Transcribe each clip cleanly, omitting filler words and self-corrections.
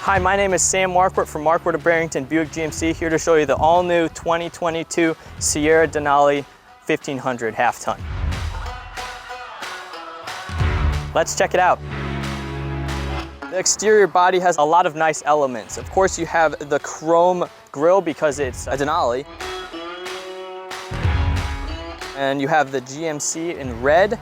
Hi, my name is Sam Marquardt from Marquardt of Barrington, Buick GMC, here to show you the all-new 2022 Sierra Denali 1500 half-ton. Let's check it out. The exterior body has a lot of nice elements. Of course, you have the chrome grille because it's a Denali. And you have the GMC in red,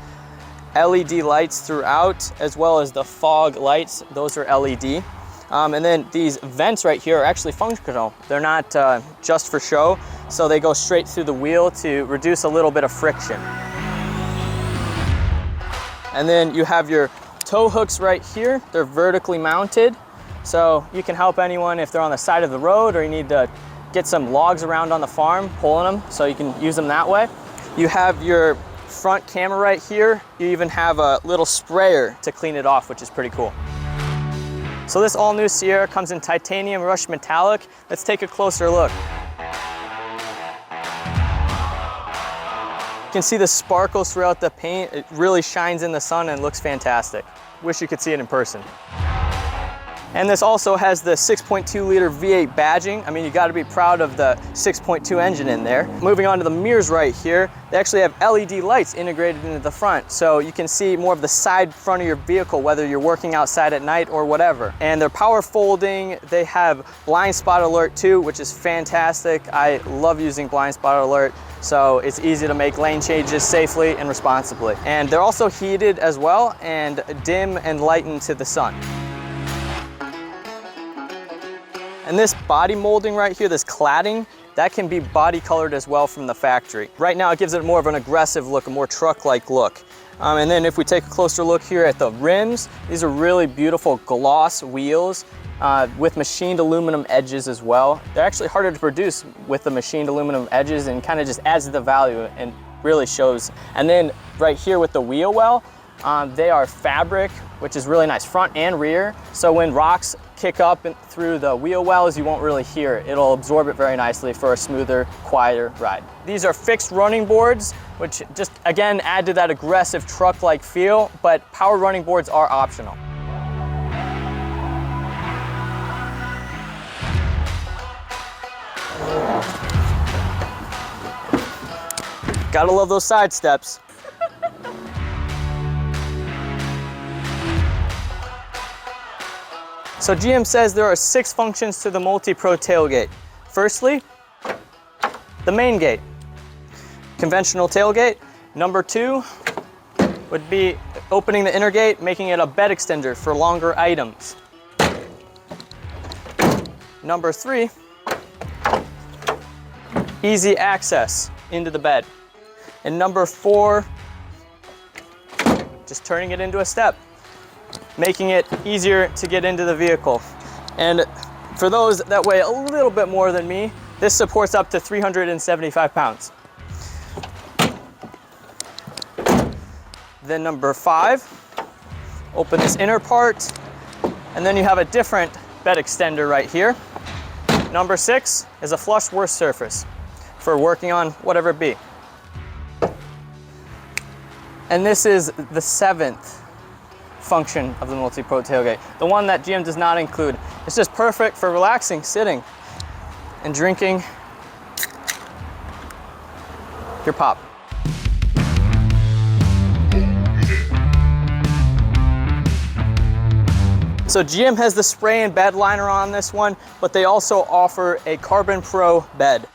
LED lights throughout, as well as the fog lights. Those are LED. And then these vents right here are actually functional. They're not just for show, so they go straight through the wheel to reduce a little bit of friction. And then you have your tow hooks right here. They're vertically mounted, so you can help anyone if they're on the side of the road or you need to get some logs around on the farm, pulling them, so you can use them that way. You have your front camera right here. You even have a little sprayer to clean it off, which is pretty cool. So this all-new Sierra comes in titanium rush metallic. Let's take a closer look. You can see the sparkles throughout the paint. It really shines in the sun and looks fantastic. Wish you could see it in person. And this also has the 6.2 liter V8 badging. I mean, you gotta be proud of the 6.2 engine in there. Moving on to the mirrors right here, they actually have LED lights integrated into the front, so you can see more of the side front of your vehicle, whether you're working outside at night or whatever. And they're power folding. They have blind spot alert too, which is fantastic. I love using blind spot alert, so it's easy to make lane changes safely and responsibly. And they're also heated as well and dim and lighten to the sun. And this body molding right here, this cladding, that can be body colored as well from the factory. Right now it gives it more of an aggressive look, a more truck-like look. And then if we take a closer look here at the rims, these are really beautiful gloss wheels with machined aluminum edges as well. They're actually harder to produce with the machined aluminum edges and kind of just adds to the value and really shows. And then right here with the wheel well, they are fabric, which is really nice, front and rear. So when rocks kick up through the wheel wells, you won't really hear it. It'll absorb it very nicely for a smoother, quieter ride. These are fixed running boards, which just, again, add to that aggressive truck-like feel, but power running boards are optional. Gotta love those side steps. So GM says there are 6 functions to the multi-pro tailgate. Firstly, the main gate, conventional tailgate. Number 2 would be opening the inner gate, making it a bed extender for longer items. Number 3, easy access into the bed. And number 4, just turning it into a step, making it easier to get into the vehicle. And for those that weigh a little bit more than me, this supports up to 375 pounds. Then number 5, open this inner part, and then you have a different bed extender right here. Number 6 is a flush worst surface for working on whatever it be. And this is the 7th function of the multi-pro tailgate, the one that GM does not include. It's just perfect for relaxing, sitting, and drinking your pop. So GM has the spray and bed liner on this one, but they also offer a Carbon Pro bed.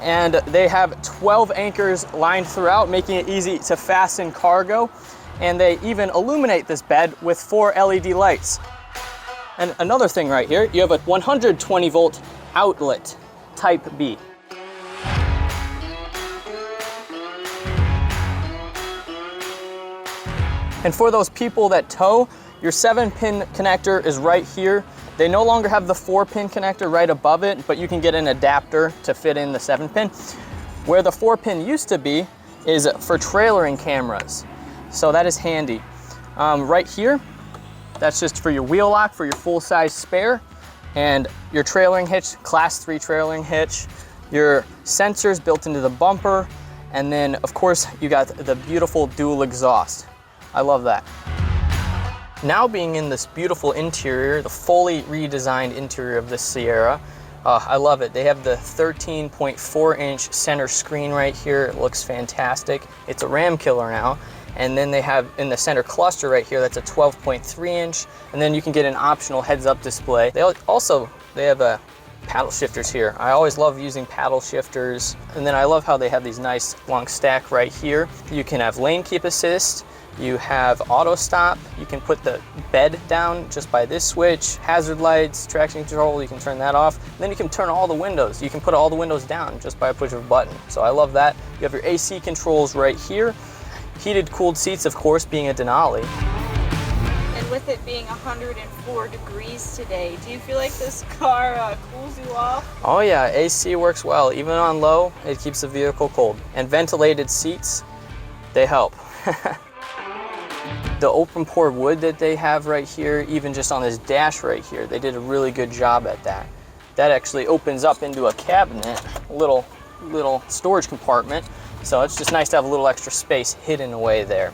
And they have 12 anchors lined throughout, making it easy to fasten cargo. And they even illuminate this bed with 4 LED lights. And another thing right here, you have a 120 volt outlet, type B. And for those people that tow, your 7-pin connector is right here. They no longer have the 4-pin connector right above it, but you can get an adapter to fit in the 7-pin. Where the 4-pin used to be is for trailering cameras. So that is handy. Right here, that's just for your wheel lock, for your full-size spare, and your trailering hitch, class 3 trailering hitch, your sensors built into the bumper, and then of course you got the beautiful dual exhaust. I love that. Now being in this beautiful interior, the fully redesigned interior of this Sierra, I love it. They have the 13.4-inch center screen right here. It looks fantastic. It's a Ram killer now. And then they have in the center cluster right here, that's a 12.3-inch. And then you can get an optional heads-up display. They have paddle shifters here. I always love using paddle shifters. And then I love how they have these nice long stack right here. You can have lane keep assist. You have auto stop. You can put the bed down just by this switch. Hazard lights, traction control, you can turn that off. And then you can turn all the windows. You can put all the windows down just by a push of a button. So I love that. You have your AC controls right here. Heated, cooled seats, of course, being a Denali. And with it being 104 degrees today, do you feel like this car cools you off? Oh yeah, AC works well. Even on low, it keeps the vehicle cold. And ventilated seats, they help. The open pore wood that they have right here, even just on this dash right here, they did a really good job at that. That actually opens up into a cabinet, a little storage compartment. So it's just nice to have a little extra space hidden away there.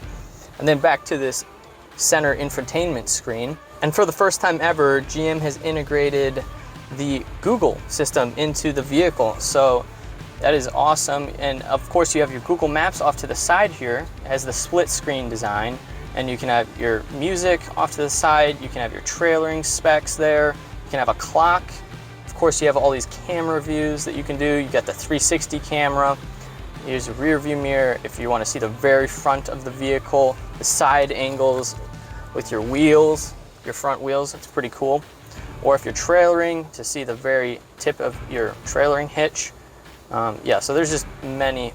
And then back to this center infotainment screen. And for the first time ever, GM has integrated the Google system into the vehicle. So that is awesome. And of course you have your Google Maps off to the side here. It has the split screen design. And you can have your music off to the side. You can have your trailering specs there. You can have a clock. Of course, you have all these camera views that you can do. You got the 360 camera. Here's a rear view mirror if you want to see the very front of the vehicle, the side angles with your wheels, your front wheels. It's pretty cool. Or if you're trailering, to see the very tip of your trailering hitch. Yeah, so there's just many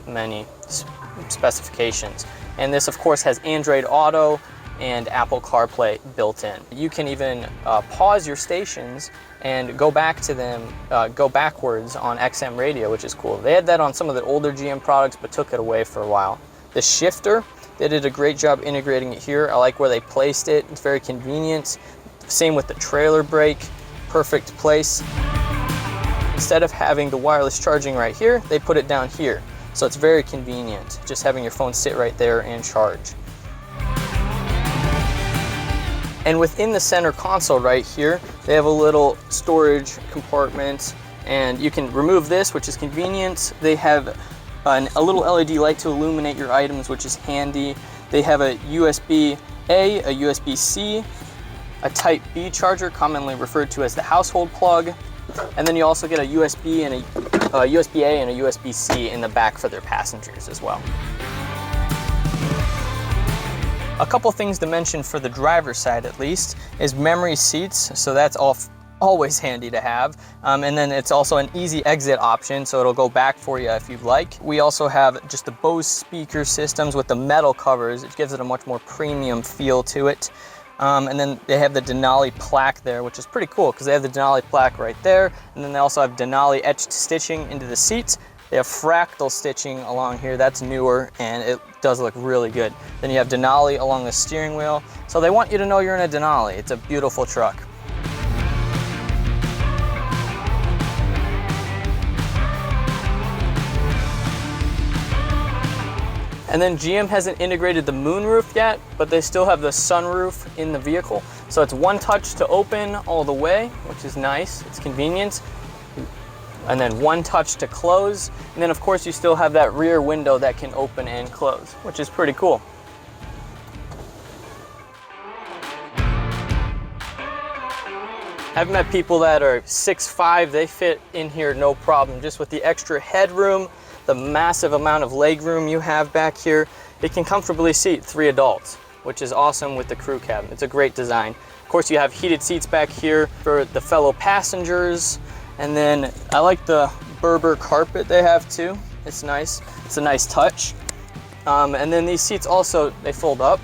specifications. And this, of course, has Android Auto and Apple CarPlay built in. You can even pause your stations and go back to them, go backwards on XM radio, which is cool. They had that on some of the older GM products, but took it away for a while. The shifter, they did a great job integrating it here. I like where they placed it. It's very convenient. Same with the trailer brake, perfect place. Instead of having the wireless charging right here, they put it down here. So it's very convenient, just having your phone sit right there and charge. And within the center console right here, they have a little storage compartment, and you can remove this, which is convenient. They have a little LED light to illuminate your items, which is handy. They have a USB-A, a USB-C, a Type-B charger, commonly referred to as the household plug. And then you also get a USB and a USB-A and a USB-C in the back for their passengers as well. A couple things to mention for the driver's side at least is memory seats, so that's always handy to have. And then it's also an easy exit option, so it'll go back for you if you'd like. We also have just the Bose speaker systems with the metal covers. It gives it a much more premium feel to it. And then they have the Denali plaque there, which is pretty cool because they have the Denali plaque right there. And then they also have Denali etched stitching into the seats. They have fractal stitching along here. That's newer and it does look really good. Then you have Denali along the steering wheel. So they want you to know you're in a Denali. It's a beautiful truck. And then GM hasn't integrated the moonroof yet, but they still have the sunroof in the vehicle. So it's one touch to open all the way, which is nice, it's convenient. And then one touch to close. And then of course you still have that rear window that can open and close, which is pretty cool. I've met people that are 6'5", they fit in here no problem, just with the extra headroom, the massive amount of leg room you have back here. It can comfortably seat 3 adults, which is awesome with the crew cabin. It's a great design. Of course, you have heated seats back here for the fellow passengers. And then I like the Berber carpet they have too. It's nice. It's a nice touch. And then these seats also, they fold up,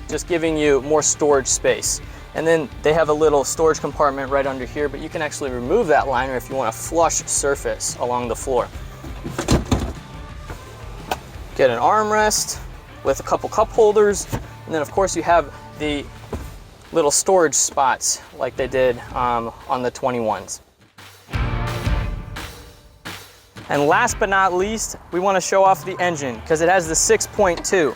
just giving you more storage space. And then they have a little storage compartment right under here, but you can actually remove that liner if you want a flush surface along the floor. Get an armrest with a couple cup holders, and then of course you have the little storage spots like they did on the 21s. And last but not least, we want to show off the engine because it has the 6.2.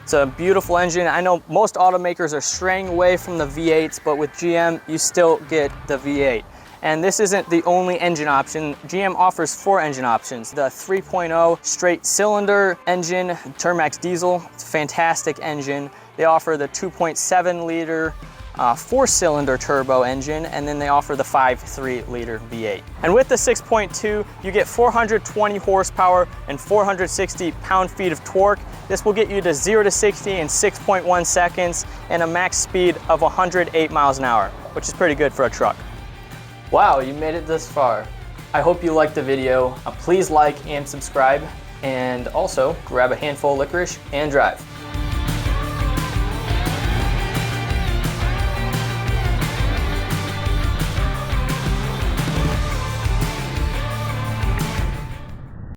It's a beautiful engine. I know most automakers are straying away from the V8s, but with GM, you still get the V8. And this isn't the only engine option. GM offers 4 engine options. The 3.0 straight cylinder engine, Turmax diesel, it's a fantastic engine. They offer the 2.7 liter 4-cylinder turbo engine, and then they offer the 5.3 liter V8. And with the 6.2, you get 420 horsepower and 460 pound-feet of torque. This will get you to 0 to 60 in 6.1 seconds and a max speed of 108 miles an hour, which is pretty good for a truck. Wow, you made it this far. I hope you liked the video. Please like and subscribe, and also grab a handful of licorice and drive.